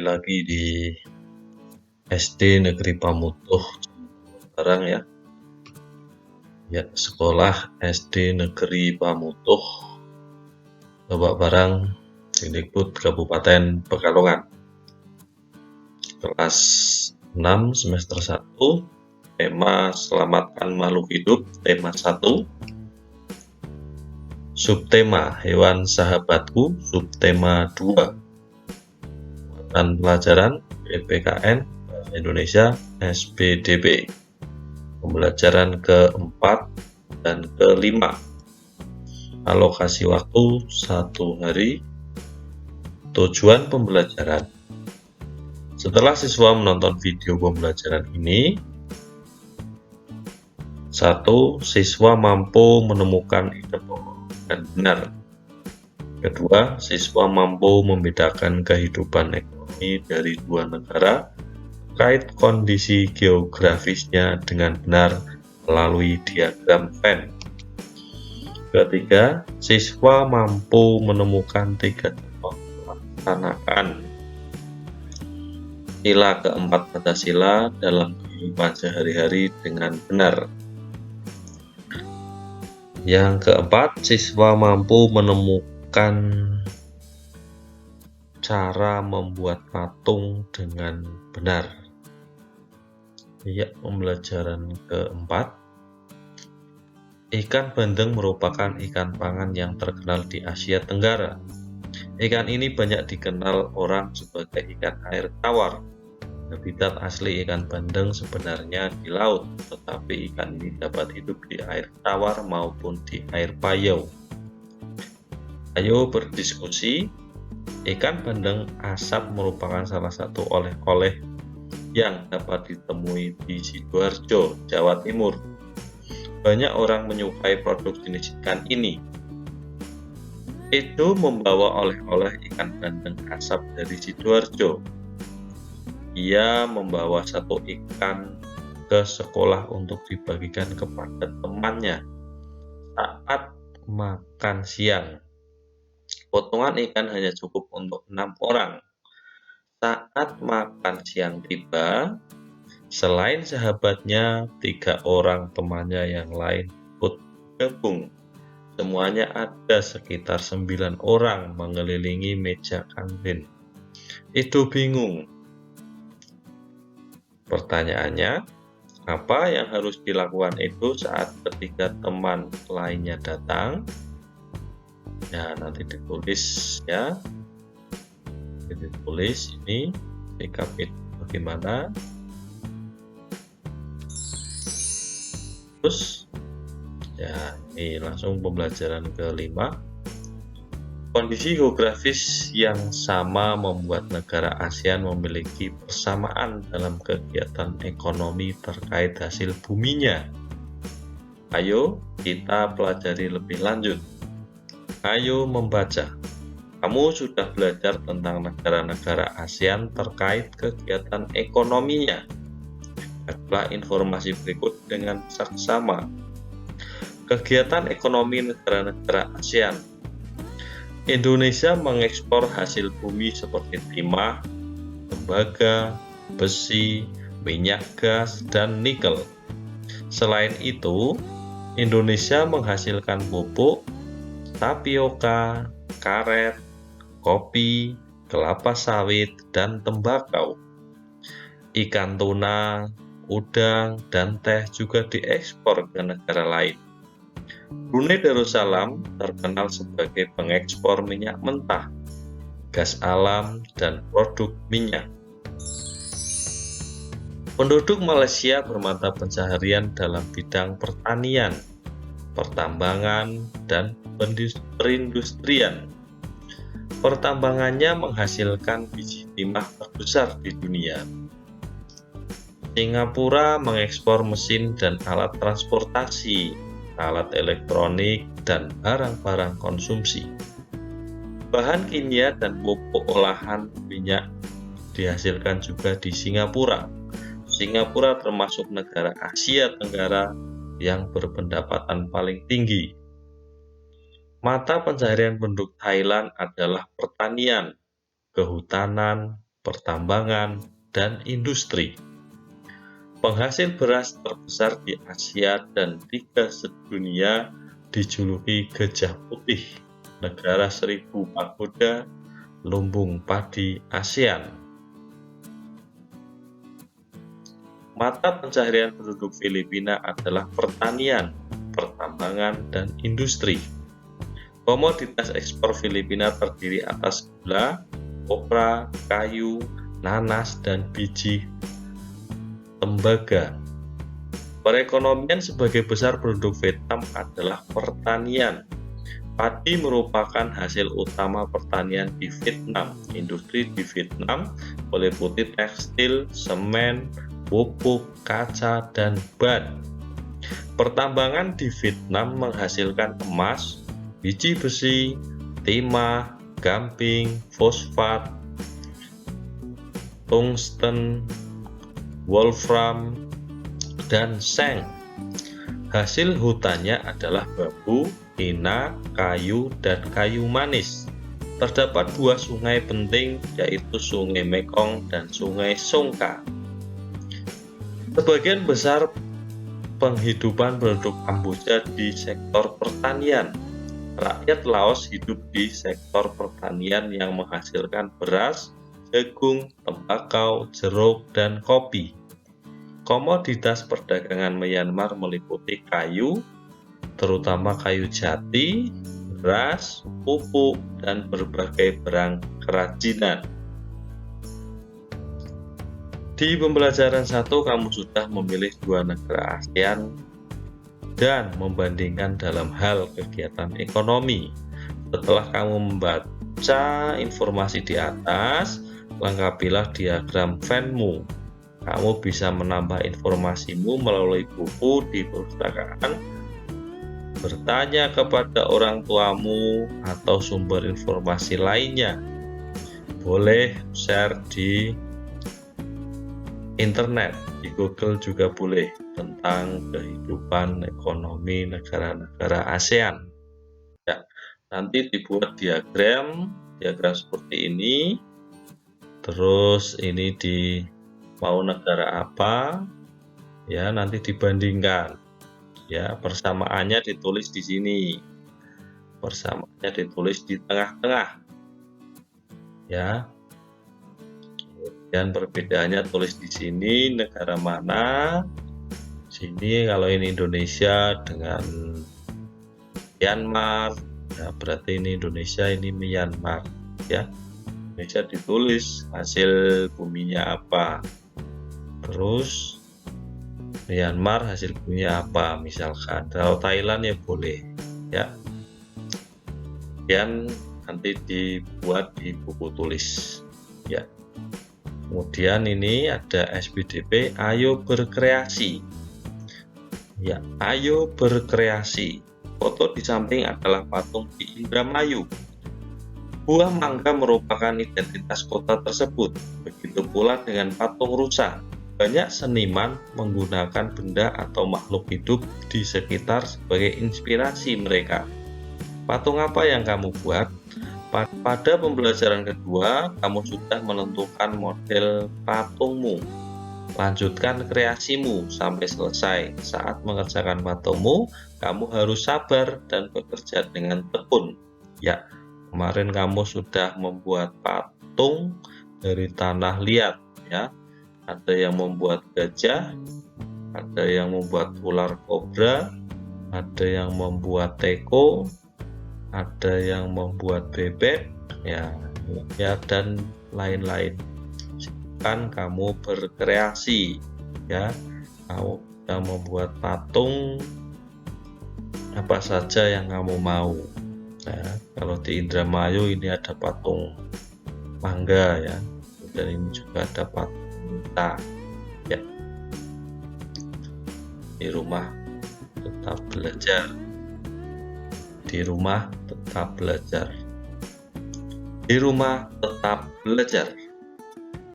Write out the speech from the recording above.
lagi di SD Negeri Pamutuh Barang ya. Ya, sekolah SD Negeri Pamutuh Babak Barang, Sindikbud Kabupaten Pekalongan. Kelas 6 semester 1, tema Selamatkan Makhluk Hidup, tema 1. Subtema Hewan Sahabatku, subtema 2. Dan pelajaran PPKN Bahasa Indonesia SPDB. Pembelajaran keempat dan kelima. Alokasi waktu 1 hari. Tujuan pembelajaran. Setelah siswa menonton video pembelajaran ini, 1. Siswa mampu menemukan ide pokok dan benar. 2. Siswa mampu membedakan kehidupan ekonomi dari dua negara terkait kondisi geografisnya dengan benar melalui diagram Venn. 3. Siswa mampu menemukan 3 contoh melaksanakan sila keempat Pancasila dalam kehidupan sehari-hari dengan benar. Yang keempat, siswa mampu menemukan cara membuat patung dengan benar. Ya, pembelajaran keempat. Ikan bandeng merupakan ikan pangan yang terkenal di Asia Tenggara. Ikan ini banyak dikenal orang sebagai ikan air tawar. Habitat asli ikan bandeng sebenarnya di laut, tetapi ikan ini dapat hidup di air tawar maupun di air payau. Ayo berdiskusi. Ikan bandeng asap merupakan salah satu oleh-oleh yang dapat ditemui di Sidoarjo, Jawa Timur. Banyak orang menyukai produk jenis ikan ini. Edo membawa oleh-oleh ikan bandeng asap dari Sidoarjo. Ia membawa 1 ikan ke sekolah untuk dibagikan kepada temannya saat makan siang. Potongan ikan hanya cukup untuk 6 orang. Saat makan siang tiba, selain sahabatnya, 3 orang temannya yang lain ikut gabung. Semuanya ada sekitar 9 orang mengelilingi meja kantin. Edo bingung. Pertanyaannya, apa yang harus dilakukan Edo saat ketiga teman lainnya datang? Ya, nanti ditulis ya. Ditulis ini sikap Edo bagaimana. Terus ya, ini langsung pembelajaran kelima. Kondisi geografis yang sama membuat negara ASEAN memiliki persamaan dalam kegiatan ekonomi terkait hasil buminya. Ayo kita pelajari lebih lanjut. Ayo membaca. Kamu sudah belajar tentang negara-negara ASEAN terkait kegiatan ekonominya. Adalah informasi berikut dengan saksama. Kegiatan ekonomi negara-negara ASEAN. Indonesia mengekspor hasil bumi seperti timah, tembaga, besi, minyak gas, dan nikel. Selain itu, Indonesia menghasilkan pupuk, tapioka, karet, kopi, kelapa sawit, dan tembakau. Ikan tuna, udang, dan teh juga diekspor ke negara lain. Brunei Darussalam terkenal sebagai pengekspor minyak mentah, gas alam, dan produk minyak. Penduduk Malaysia bermata pencaharian dalam bidang pertanian, pertambangan, dan perindustrian. Pertambangannya menghasilkan biji timah terbesar di dunia. Singapura mengekspor mesin dan alat transportasi, alat elektronik, dan barang-barang konsumsi. Bahan kimia dan pupuk olahan minyak dihasilkan juga di Singapura. Singapura termasuk negara Asia Tenggara yang berpendapatan paling tinggi. Mata pencaharian penduduk Thailand adalah pertanian, kehutanan, pertambangan, dan industri. Penghasil beras terbesar di Asia dan 3 sedunia dijuluki Gajah Putih, negara 1000 pagoda, lumbung padi ASEAN. Mata pencaharian penduduk Filipina adalah pertanian, pertambangan, dan industri. Komoditas ekspor Filipina terdiri atas gula, kopra, kayu, nanas, dan biji tembaga. Perekonomian sebagai besar penduduk Vietnam adalah pertanian. Padi merupakan hasil utama pertanian di Vietnam. Industri di Vietnam meliputi tekstil, semen, pupuk, kaca, dan ban. Pertambangan di Vietnam menghasilkan emas, biji besi, timah, gamping, fosfat, tungsten, wolfram, dan seng. Hasil hutannya adalah bambu, pina, kayu, dan kayu manis. Terdapat 2 sungai penting, yaitu Sungai Mekong dan Sungai Songka. Sebagian besar penghidupan penduduk Kamboja di sektor pertanian. Rakyat Laos hidup di sektor pertanian yang menghasilkan beras, jagung, tembakau, jeruk, dan kopi. Komoditas perdagangan Myanmar meliputi kayu, terutama kayu jati, beras, pupuk, dan berbagai barang kerajinan. Di pembelajaran 1, kamu sudah memilih 2 negara ASEAN dan membandingkan dalam hal kegiatan ekonomi. Setelah kamu membaca informasi di atas, lengkapilah diagram Venn-mu. Kamu bisa menambah informasimu melalui buku di perpustakaan, bertanya kepada orang tuamu, atau sumber informasi lainnya. Boleh share di internet, di Google juga boleh, tentang kehidupan ekonomi negara-negara ASEAN. Ya, nanti dibuat diagram seperti ini. Terus ini di mau negara apa? Ya, nanti dibandingkan. Ya, persamaannya ditulis di sini. Persamaannya ditulis di tengah-tengah. Ya. Dan perbedaannya tulis di sini negara mana. Sini kalau ini Indonesia dengan Myanmar, ya berarti ini Indonesia, ini Myanmar, ya. Indonesia ditulis hasil buminya apa. Terus Myanmar hasil buminya apa, misalkan. Kalau Thailand ya boleh, ya. Dan nanti dibuat di buku tulis, ya. Kemudian ini ada SPDP, ayo berkreasi. Ya, ayo berkreasi. Foto di samping adalah patung di Indramayu. Buah mangga merupakan identitas kota tersebut. Begitu pula dengan patung rusa. Banyak seniman menggunakan benda atau makhluk hidup di sekitar sebagai inspirasi mereka. Patung apa yang kamu buat? Pada pembelajaran kedua, kamu sudah menentukan model patungmu. Lanjutkan kreasimu sampai selesai. Saat mengerjakan patungmu, kamu harus sabar dan bekerja dengan tekun. Ya, kemarin kamu sudah membuat patung dari tanah liat, ya. Ada yang membuat gajah, ada yang membuat ular kobra, ada yang membuat teko, ada yang membuat bebek, ya dan lain-lain. Kan kamu berkreasi, ya. Kamu bisa membuat patung apa saja yang kamu mau. Nah, kalau di Indramayu ini ada patung mangga, ya. Dan ini juga ada patung unta, ya. Di rumah tetap belajar. Di rumah tetap belajar. Di rumah tetap belajar.